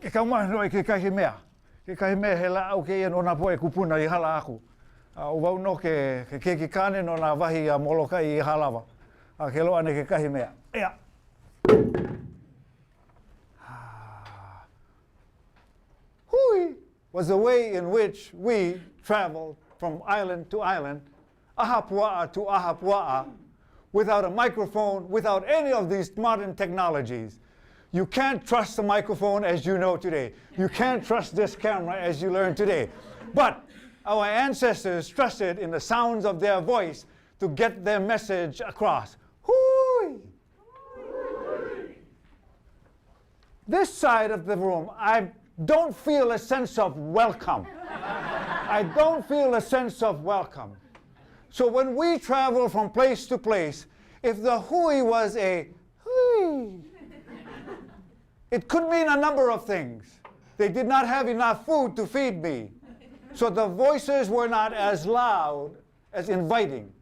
Ke kaumano e ke kahi mea. Ke kahi mea he la au ke ia no nā poe kupuna I hala aku. O wau no ke kane no nā wahi a Molokai I halawa. Ke loa ne ke kahi mea. Ea. Hui was the way in which we traveled from island to island, ahapua'a to ahapua'a, without a microphone, without any of these modern technologies. You can't trust the microphone as you know today. You can't trust this camera as you learn today. But our ancestors trusted in the sounds of their voice to get their message across. Hooey! This side of the room, I don't feel a sense of welcome. I don't feel a sense of welcome. So when we travel from place to place, if the hooey was a hooey, it could mean a number of things. They did not have enough food to feed me. So the voices were not as loud, as inviting.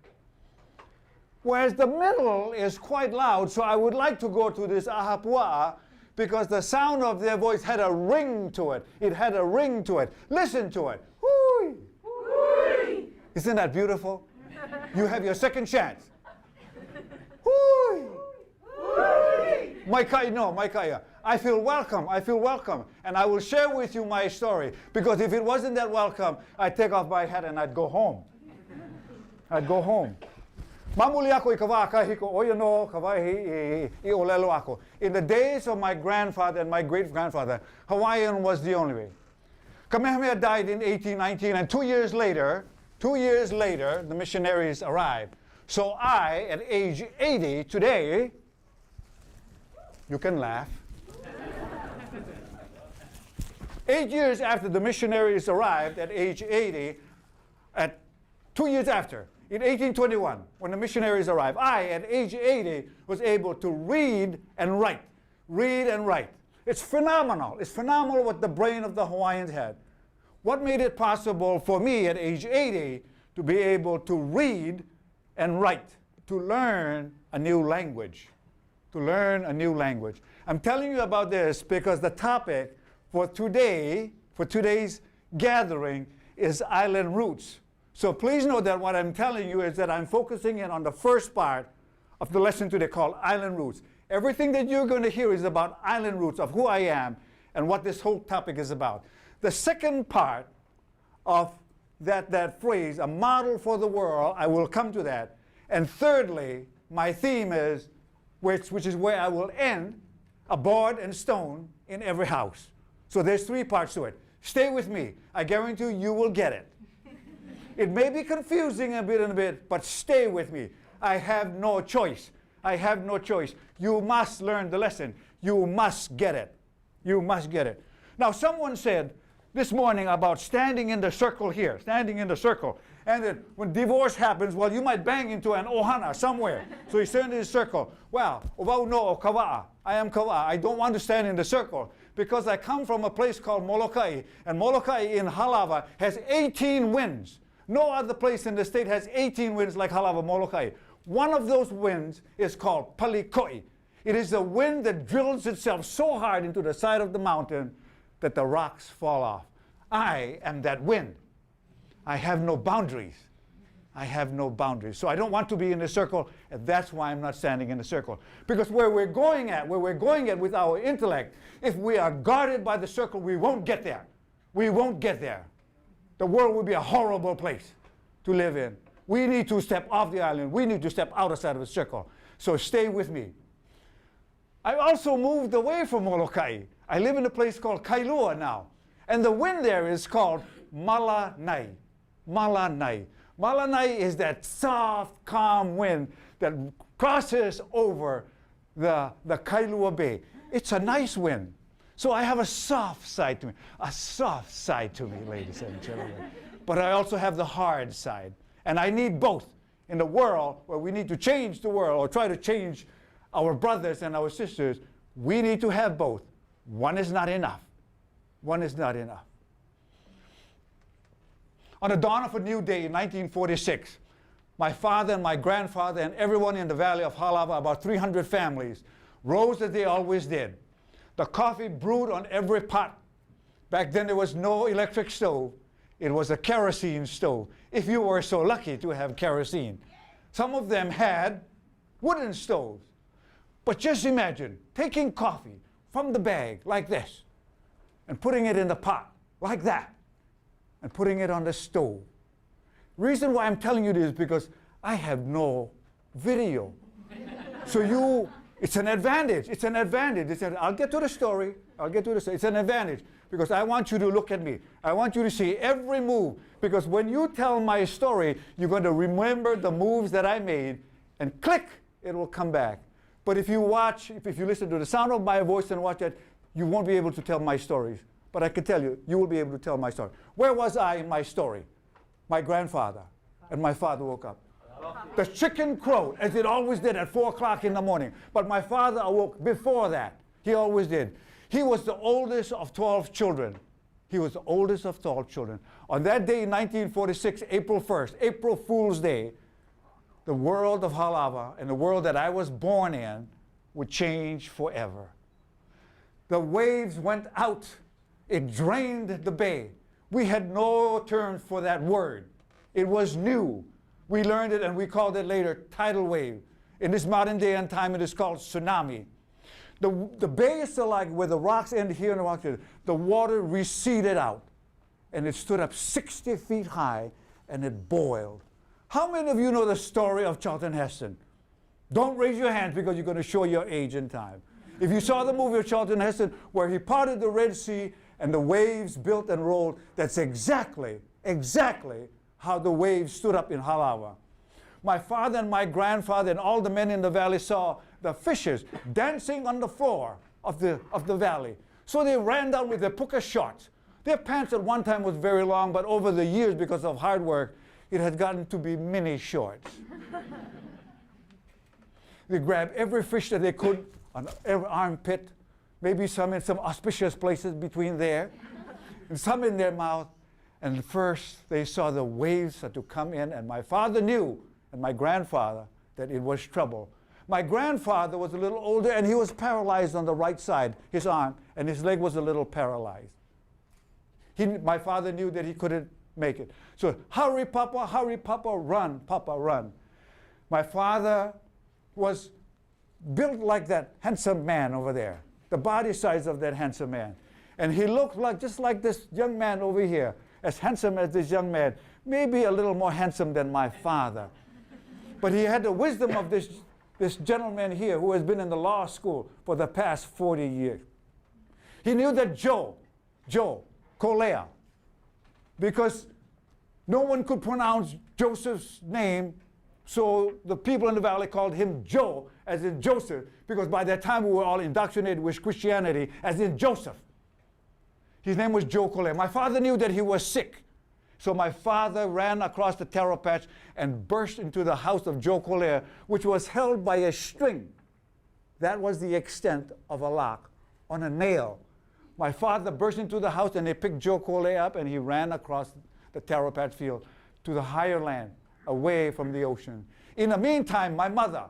Whereas the middle is quite loud, so I would like to go to this ahapua'a because the sound of their voice had a ring to it. It had a ring to it. Listen to it. Hooey! Hooey! Isn't that beautiful? You have your second chance. Hooey! Hooey! Maikai, no, Maikai. I feel welcome, and I will share with you my story, because if it wasn't that welcome, I'd take off my hat and I'd go home. I'd go home. Mamuli ako I kawa kahiko oyo no kawahi I olelo ako. In the days of my grandfather and my great-grandfather, Hawaiian was the only way. Kamehameha died in 1819, and 2 years later, the missionaries arrived. So I, at age 80 today, you can laugh. 8 years after the missionaries arrived, at age 80, at 2 years after, in 1821, when the missionaries arrived, I, at age 80, was able to read and write. Read and write. It's phenomenal. It's phenomenal what the brain of the Hawaiians had. What made it possible for me at age 80 to be able to read and write, to learn a new language, to learn a new language. I'm telling you about this because the topic for today, for today's gathering, is island roots. So please know that what I'm telling you is that I'm focusing in on the first part of the lesson today called island roots. Everything that you're going to hear is about island roots, of who I am and what this whole topic is about. The second part of that phrase, a model for the world, I will come to that. And thirdly, my theme is, which is where I will end, a board and stone in every house. So there's three parts to it. Stay with me. I guarantee you will get it. It may be confusing a bit, but stay with me. I have no choice. I have no choice. You must learn the lesson. You must get it. You must get it. Now, someone said this morning about standing in the circle here, standing in the circle. And that when divorce happens, well, you might bang into an ohana somewhere. So you stand in the circle. Well, obau no o kawa'a. I am kawa'a. I don't want to stand in the circle because I come from a place called Molokai. And Molokai in Halawa has 18 winds. No other place in the state has 18 winds like Halawa Molokai. One of those winds is called palikoi. It is the wind that drills itself so hard into the side of the mountain that the rocks fall off. I am that wind. I have no boundaries. I have no boundaries. So I don't want to be in a circle, and that's why I'm not standing in a circle. Because where we're going at with our intellect, if we are guarded by the circle, we won't get there. We won't get there. The world will be a horrible place to live in. We need to step off the island. We need to step outside of the circle. So stay with me. I also moved away from Molokai. I live in a place called Kailua now. And the wind there is called Malanai. Malanai. Malanai is that soft, calm wind that crosses over the Kailua Bay. It's a nice wind. So I have a soft side to me. A soft side to me, ladies and gentlemen. But I also have the hard side. And I need both. In the world where we need to change the world or try to change our brothers and our sisters, we need to have both. One is not enough. One is not enough. On the dawn of a new day in 1946, my father and my grandfather and everyone in the valley of Halawa, about 300 families, rose as they always did. The coffee brewed on every pot. Back then there was no electric stove. It was a kerosene stove, if you were so lucky to have kerosene. Some of them had wooden stoves. But just imagine taking coffee from the bag like this and putting it in the pot like that and putting it on the stove. Reason why I'm telling you this is because I have no video. So it's an advantage. It's an advantage. I'll get to the story. It's an advantage because I want you to look at me. I want you to see every move because when you tell my story, you're going to remember the moves that I made and click, it will come back. But if you watch, if you listen to the sound of my voice and watch it, you won't be able to tell my stories. But I can tell you, you will be able to tell my story. Where was I in my story? My grandfather and my father woke up. The chicken crowed, as it always did at 4 o'clock in the morning. But my father awoke before that. He always did. He was the oldest of 12 children. He was the oldest of 12 children. On that day in 1946, April 1st, April Fool's Day, the world of Halava and the world that I was born in would change forever. The waves went out. It drained the bay. We had no term for that word. It was new. We learned it and we called it later tidal wave. In this modern day and time, it is called tsunami. The bay is still like where the rocks end here and the rocks end. The water receded out and it stood up 60 feet high and it boiled. How many of you know the story of Charlton Heston? Don't raise your hands because you're going to show your age and time. If you saw the movie of Charlton Heston where he parted the Red Sea and the waves built and rolled, that's exactly how the waves stood up in Halava. My father and my grandfather and all the men in the valley saw the fishes dancing on the floor of the valley. So they ran down with their puka shorts. Their pants at one time was very long, but over the years, because of hard work, it had gotten to be mini shorts. They grabbed every fish that they could on every armpit, maybe some in some auspicious places between there, and some in their mouth. And first they saw the waves start to come in, and my father knew, and my grandfather, that it was trouble. My grandfather was a little older, and he was paralyzed on the right side, his arm, and his leg was a little paralyzed. My father knew that he couldn't make it. So, hurry, Papa, run, Papa, run. My father was built like that handsome man over there, the body size of that handsome man. And he looked like just like this young man over here, as handsome as this young man, maybe a little more handsome than my father. But he had the wisdom of this gentleman here who has been in the law school for the past 40 years. He knew that Joe, Colea, because no one could pronounce Joseph's name, so the people in the valley called him Joe, as in Joseph, because by that time we were all indoctrinated with Christianity, as in Joseph. His name was Joe Colea. My father knew that he was sick, so my father ran across the taro patch and burst into the house of Joe Colea, which was held by a string. That was the extent of a lock on a nail. My father burst into the house and they picked Joe Colea up and he ran across the taro patch field to the higher land, away from the ocean. In the meantime, my mother,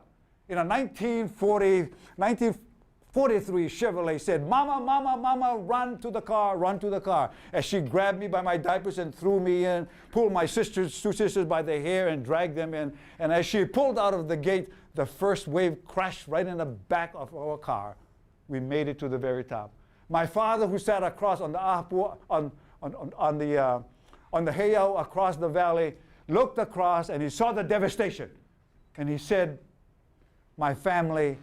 in a 1943 Chevrolet, said, Mama, Mama, Mama, run to the car, run to the car. As she grabbed me by my diapers and threw me in, pulled my two sisters by the hair and dragged them in. And as she pulled out of the gate, the first wave crashed right in the back of our car. We made it to the very top. My father, who sat across on the heiau across the valley, looked across and he saw the devastation. And he said, my family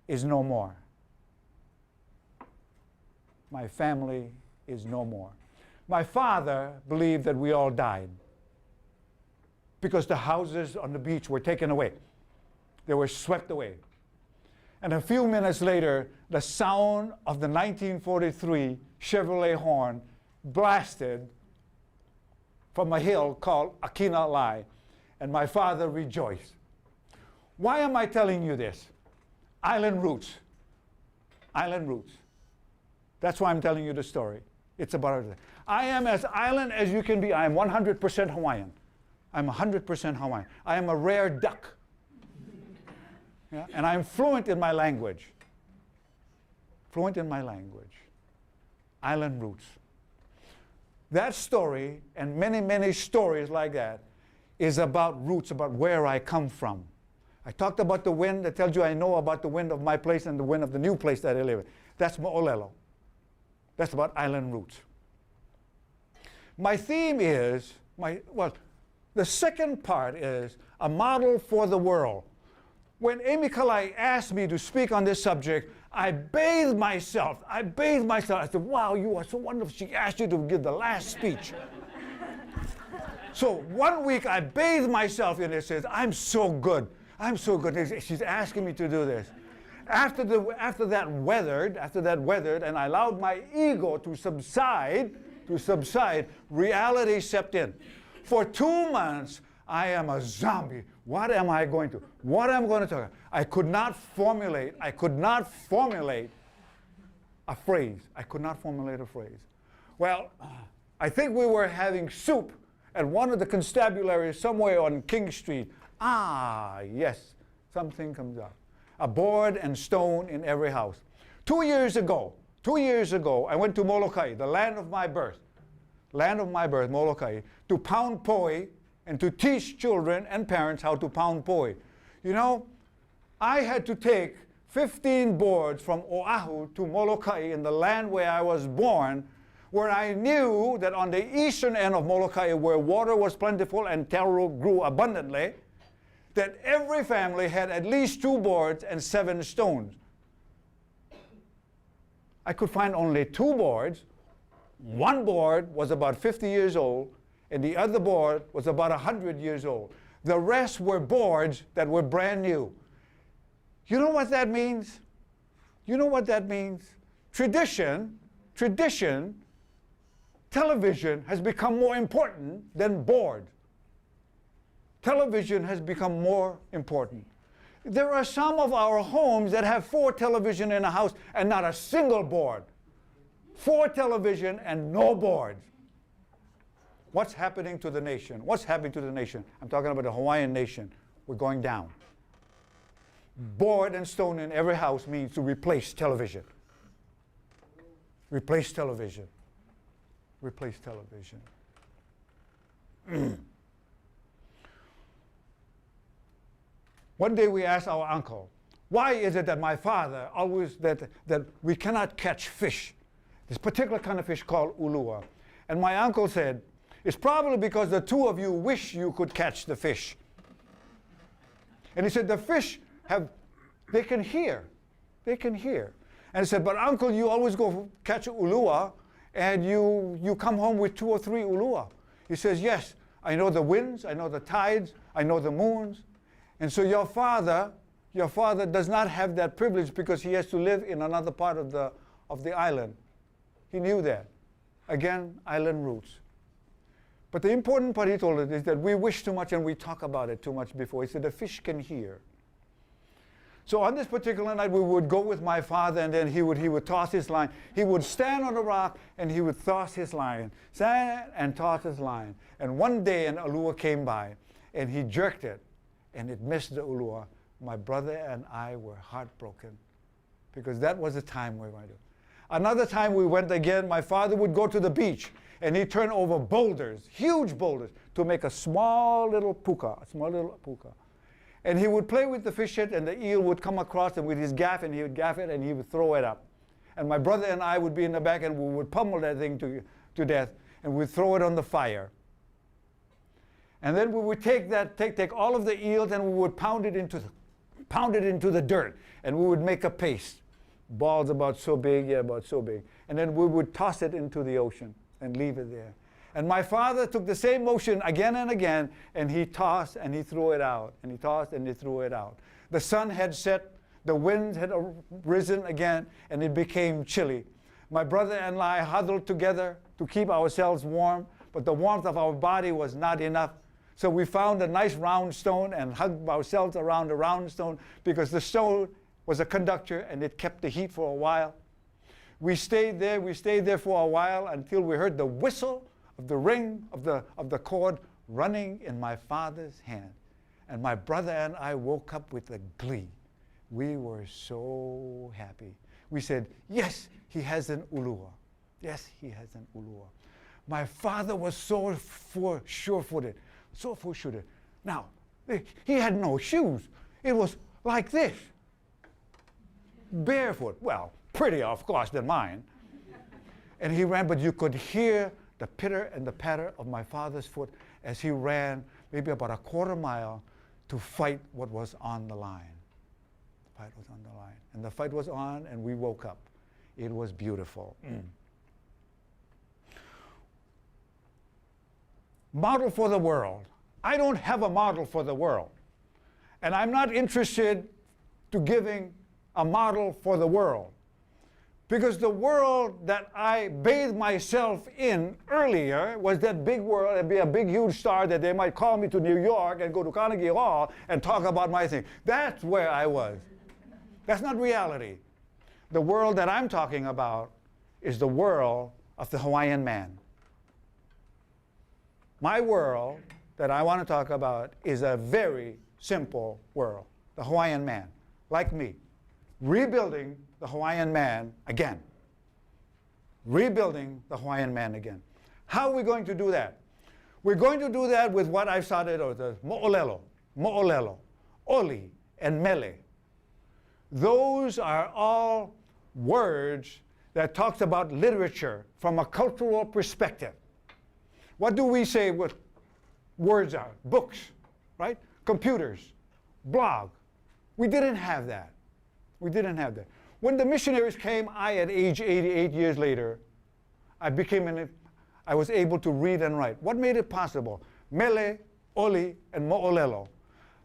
is no more. My family is no more. My father believed that we all died because the houses on the beach were taken away. They were swept away. And a few minutes later, the sound of the 1943 Chevrolet horn blasted from a hill called Akina Lai, and my father rejoiced. Why am I telling you this? Island roots. Island roots. That's why I'm telling you the story. It's about it. I am as island as you can be. I am 100% Hawaiian. I'm 100% Hawaiian. I am a rare duck. Yeah? And I'm fluent in my language. fluent in my language. Island roots. That story, and many, many stories like that, is about roots, about where I come from. I talked about the wind. That tells you I know about the wind of my place and the wind of the new place that I live in. That's Mo'olelo. That's about island roots. My theme is, the second part is a model for the world. When Amy Kalai asked me to speak on this subject, I bathed myself. I said, wow, you are so wonderful. She asked you to give the last speech. So 1 week I bathed myself in it. Says, I'm so good. I'm so good. She's asking me to do this. After that weathered, and I allowed my ego to subside, reality stepped in. For 2 months, I am a zombie. What am I going to? What am I going to talk about? I could not formulate a phrase. Well, I think we were having soup at one of the constabularies somewhere on King Street. Ah, yes, something comes up. A board and stone in every house. 2 years ago, I went to Molokai, the land of my birth, Molokai, to pound poi and to teach children and parents how to pound poi. You know, I had to take 15 boards from Oahu to Molokai in the land where I was born, where I knew that on the eastern end of Molokai, where water was plentiful and taro grew abundantly, that every family had at least 2 boards and 7 stones. I could find only 2 boards. One board was about 50 years old, and the other board was about 100 years old. The rest were boards that were brand new. You know what that means? Tradition, television has become more important than board. Television has become more important. There are some of our homes that have 4 televisions in a house and not a single board. 4 television and no boards. What's happening to the nation? I'm talking about the Hawaiian nation. We're going down. Board and stone in every house means to replace television. Replace television. One day we asked our uncle, why is it that my father always, that we cannot catch fish? This particular kind of fish called ulua. And my uncle said, it's probably because the 2 of you wish you could catch the fish. And he said, the fish they can hear. And he said, but uncle, you always go catch ulua, and you come home with 2 or 3 ulua. He says, yes, I know the winds, I know the tides, I know the moons. And so your father does not have that privilege because he has to live in another part of the island. He knew that. Again, island roots. But the important part he told us is that we wish too much and we talk about it too much before. He said the fish can hear. So on this particular night, we would go with my father, and then he would toss his line. He would stand on a rock, and he would toss his line. Stand and toss his line. And one day an ulua came by, and he jerked it, and it missed the ulua. My brother and I were heartbroken, because that was the time we were going to do. Another time we went again, my father would go to the beach, and he'd turn over boulders, huge boulders, to make a small little puka. And he would play with the fish head, and the eel would come across, and with his gaff, and he would gaff it, and he would throw it up. And my brother and I would be in the back, and we would pummel that thing to death, and we'd throw it on the fire. And then we would take all of the eels, and we would pound it into the dirt, and we would make a paste. Balls about so big, And then we would toss it into the ocean and leave it there. And my father took the same motion again and again, and he tossed and he threw it out, and he tossed and he threw it out. The sun had set, the wind had risen again, and it became chilly. My brother and I huddled together to keep ourselves warm, but the warmth of our body was not enough. So we found a nice round stone and hugged ourselves around the round stone, because the stone was a conductor and it kept the heat for a while. We stayed there for a while until we heard the whistle of the ring of the cord running in my father's hand. And my brother and I woke up with a glee. We were so happy. we said, yes, he has an ulua. Yes, he has an ulua. My father was so sure-footed, so sure-footed. Now, he had no shoes. It was like this. Barefoot. Well, prettier, of course, than mine. And he ran, but you could hear the pitter and the patter of my father's foot as he ran maybe about a quarter mile to fight what was on the line. The fight was on the line. And the fight was on, and we woke up. It was beautiful. Model for the world. I don't have a model for the world. And I'm not interested to giving a model for the world. Because the world that I bathed myself in earlier was that big world and be a big, huge star that they might call me to New York and go to Carnegie Hall and talk about my thing. That's where I was. That's not reality. The world that I'm talking about is the world of the Hawaiian man. My world that I want to talk about is a very simple world. The Hawaiian man, like me, rebuilding the Hawaiian man again. Rebuilding the Hawaiian man again. How are we going to do that? We're going to do that with what I've started, or the mo'olelo, oli, and mele. Those are all words that talks about literature from a cultural perspective. What do we say what words are? Books, right? Computers, blog. We didn't have that. We didn't have that. When the missionaries came, at age 88 years later, I was able to read and write. What made it possible? Mele, oli, and mo'olelo.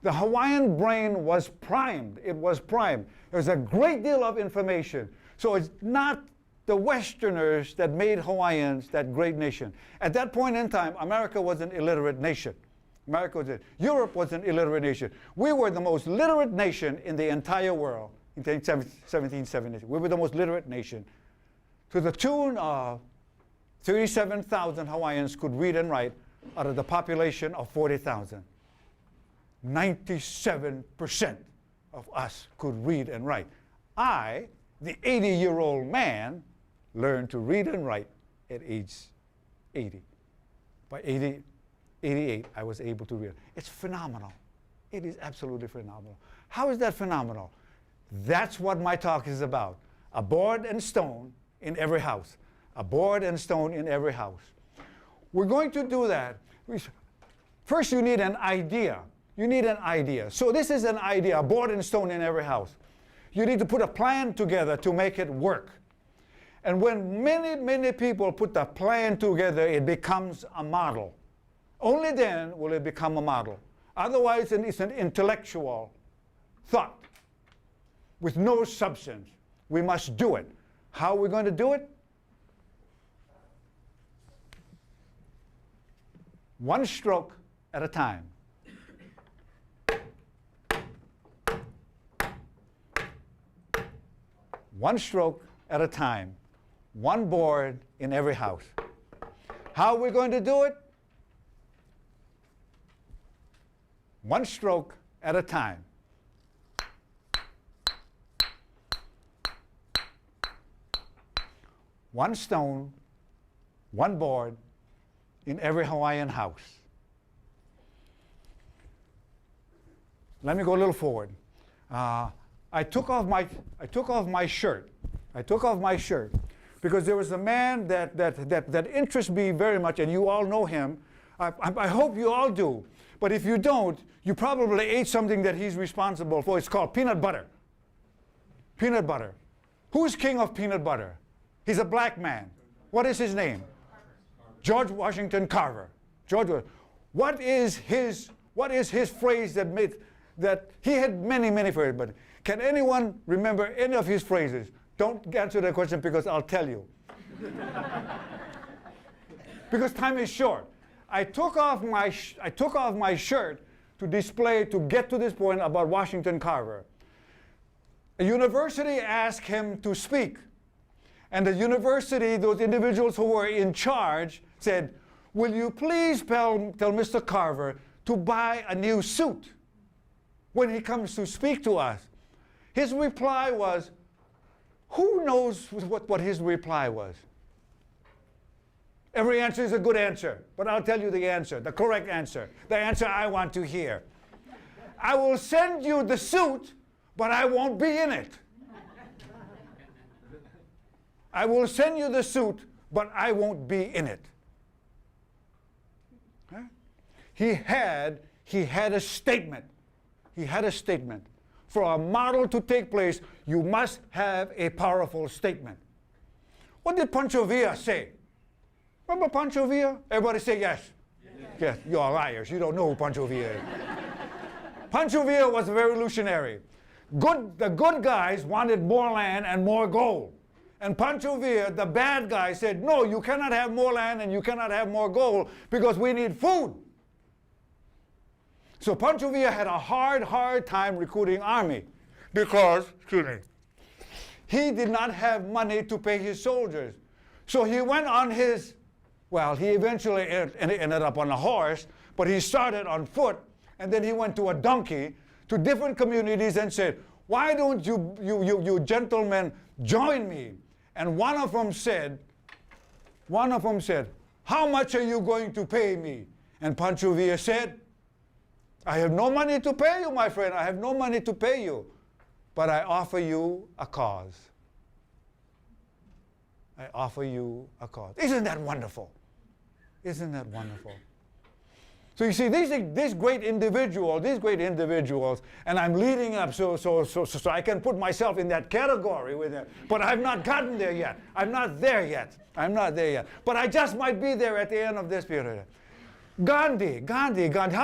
The Hawaiian brain was primed. It was primed. There's a great deal of information. So it's not the Westerners that made Hawaiians that great nation. At that point in time, America was an illiterate nation. Europe was an illiterate nation. We were the most literate nation in the entire world in 1770. We were the most literate nation. To the tune of 37,000 Hawaiians could read and write out of the population of 40,000. 97% of us could read and write. I, the 80-year-old man, learned to read and write at age 80. By 88, I was able to read. It's phenomenal. It is absolutely phenomenal. How is that phenomenal? That's what my talk is about. A board and stone in every house. A board and stone in every house. We're going to do that. First, you need an idea. You need an idea. So this is an idea, a board and stone in every house. You need to put a plan together to make it work. And when many, many people put the plan together, it becomes a model. Only then will it become a model. Otherwise, it's an intellectual thought with no substance. We must do it. How are we going to do it? One stroke at a time. One stroke at a time. One board in every house. How are we going to do it? One stroke at a time. One stone, one board in every Hawaiian house. Let me go a little forward. I took off my shirt. Because there was a man that interests me very much, and you all know him. I hope you all do. But if you don't, you probably ate something that he's responsible for. It's called peanut butter. Peanut butter. Who's king of peanut butter? He's a black man. What is his name? George Washington Carver. What is his phrase that he had many phrases, but can anyone remember any of his phrases? Don't answer that question because I'll tell you. Because time is short. I took off my shirt to display, to get to this point about Washington Carver. A university asked him to speak. And the university, those individuals who were in charge, said, will you please tell Mr. Carver to buy a new suit when he comes to speak to us? His reply was, Who knows what his reply was? Every answer is a good answer, but I'll tell you the answer, the correct answer, the answer I want to hear. I will send you the suit, but I won't be in it. I will send you the suit, but I won't be in it. Huh? He had a statement. He had a statement. For a model to take place, you must have a powerful statement. What did Pancho Villa say? Remember Pancho Villa? Everybody say yes. Yes, you are liars. You don't know who Pancho Villa is. Pancho Villa was a revolutionary. The good guys wanted more land and more gold. And Pancho Villa, the bad guy, said, no, you cannot have more land and you cannot have more gold because we need food. So Pancho Villa had a hard time recruiting army because, he did not have money to pay his soldiers. So he went on his, well, he eventually ended up on a horse, but he started on foot, and then he went to a donkey to different communities and said, why don't you gentlemen join me? And one of them said, how much are you going to pay me? And Pancho Villa said, I have no money to pay you, my friend. I have no money to pay you. But I offer you a cause. I offer you a cause. Isn't that wonderful? Isn't that wonderful? So you see, these great individuals, and I'm leading up so I can put myself in that category with them. But I've not gotten there yet. I'm not there yet. But I just might be there at the end of this period. Gandhi. How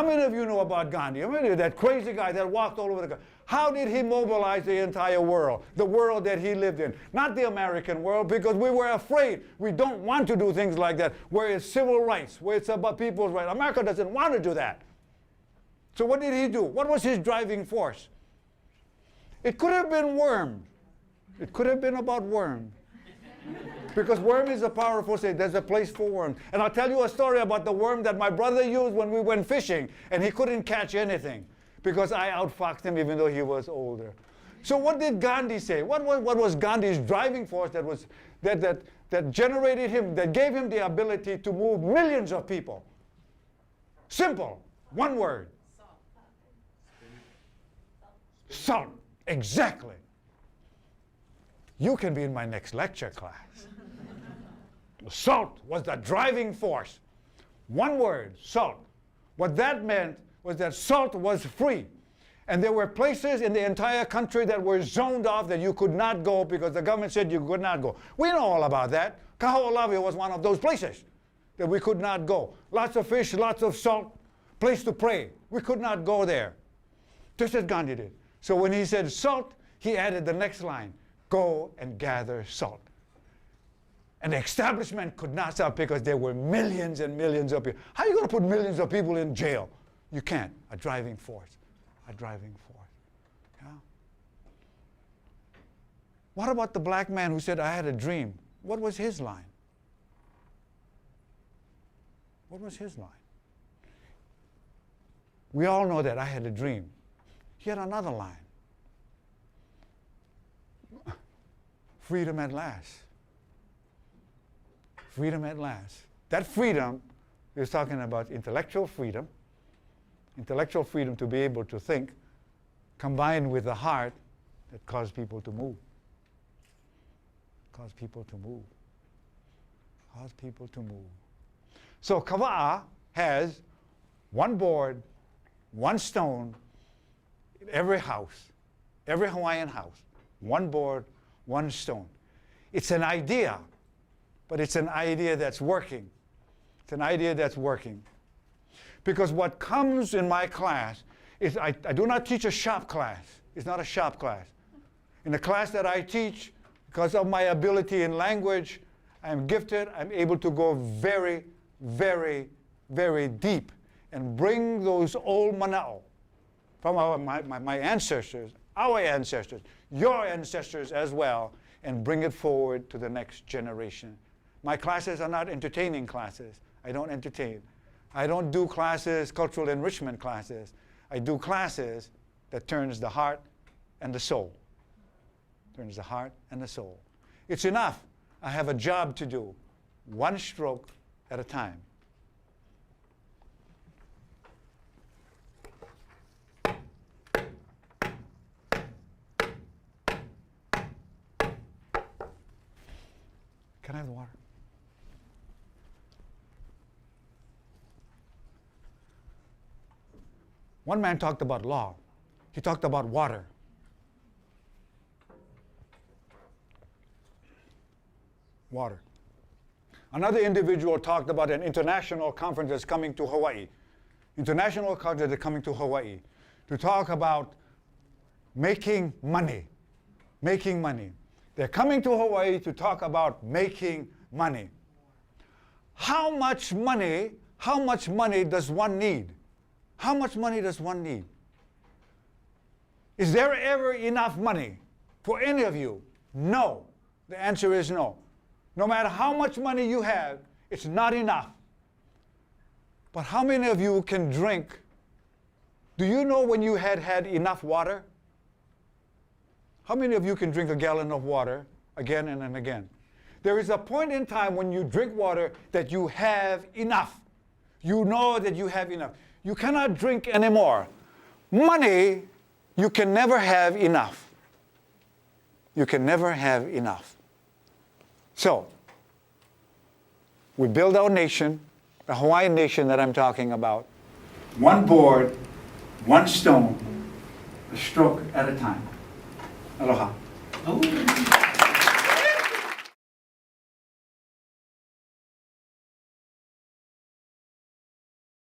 many of you know about Gandhi? How many of you, that crazy guy that walked all over the country? How did he mobilize the entire world? The world that he lived in. Not the American world, because we were afraid. We don't want to do things like that, where it's civil rights, where it's about people's rights. America doesn't want to do that. So what did he do? What was his driving force? It could have been worm. It could have been about worm. Because worm is a powerful thing. There's a place for worm. And I'll tell you a story about the worm that my brother used when we went fishing, and he couldn't catch anything because I outfoxed him even though he was older. So what did Gandhi say? What was Gandhi's driving force that generated him, that gave him the ability to move millions of people? Simple. One word. Salt. Exactly. You can be in my next lecture class. Salt was the driving force. One word, salt. What that meant was that salt was free. And there were places in the entire country that were zoned off that you could not go because the government said you could not go. We know all about that. Kaho'olawe was one of those places that we could not go. Lots of fish, lots of salt, place to pray. We could not go there. Just as Gandhi did. So when he said salt, he added the next line, go and gather salt. And the establishment could not stop because there were millions and millions of people. How are you going to put millions of people in jail? You can't. A driving force. A driving force. Yeah? What about the black man who said, I had a dream? What was his line? What was his line? We all know that I had a dream. He had another line. Freedom at last. Freedom at last. That freedom is talking about intellectual freedom to be able to think, combined with the heart that caused people to move. Cause people to move. Cause people to move. So Kawa'a has one board, one stone in every house, every Hawaiian house. One board, one stone. It's an idea, but it's an idea that's working. It's an idea that's working. Because what comes in my class is I do not teach a shop class. It's not a shop class. In the class that I teach, because of my ability in language, I'm gifted, I'm able to go very, very, very deep and bring those old mana'o from my ancestors, our ancestors, your ancestors as well, and bring it forward to the next generation. My classes are not entertaining classes. I don't entertain. I don't do classes, cultural enrichment classes. I do classes that turns the heart and the soul. turns the heart and the soul. It's enough. I have a job to do, one stroke at a time. Can I have the water? One man talked about law. He talked about water. Water. Another individual talked about an international conference that's coming to Hawaii. International conference that's coming to Hawaii to talk about making money. Making money. They're coming to Hawaii to talk about making money. How much money does one need? How much money does one need? Is there ever enough money for any of you? No. The answer is no. No matter how much money you have, it's not enough. But how many of you can drink? Do you know when you had enough water? How many of you can drink a gallon of water again and again? There is a point in time when you drink water that you have enough. You know that you have enough. You cannot drink anymore. Money, you can never have enough. You can never have enough. So, we build our nation, the Hawaiian nation that I'm talking about. One board, one stone, a stroke at a time. Aloha. Oh.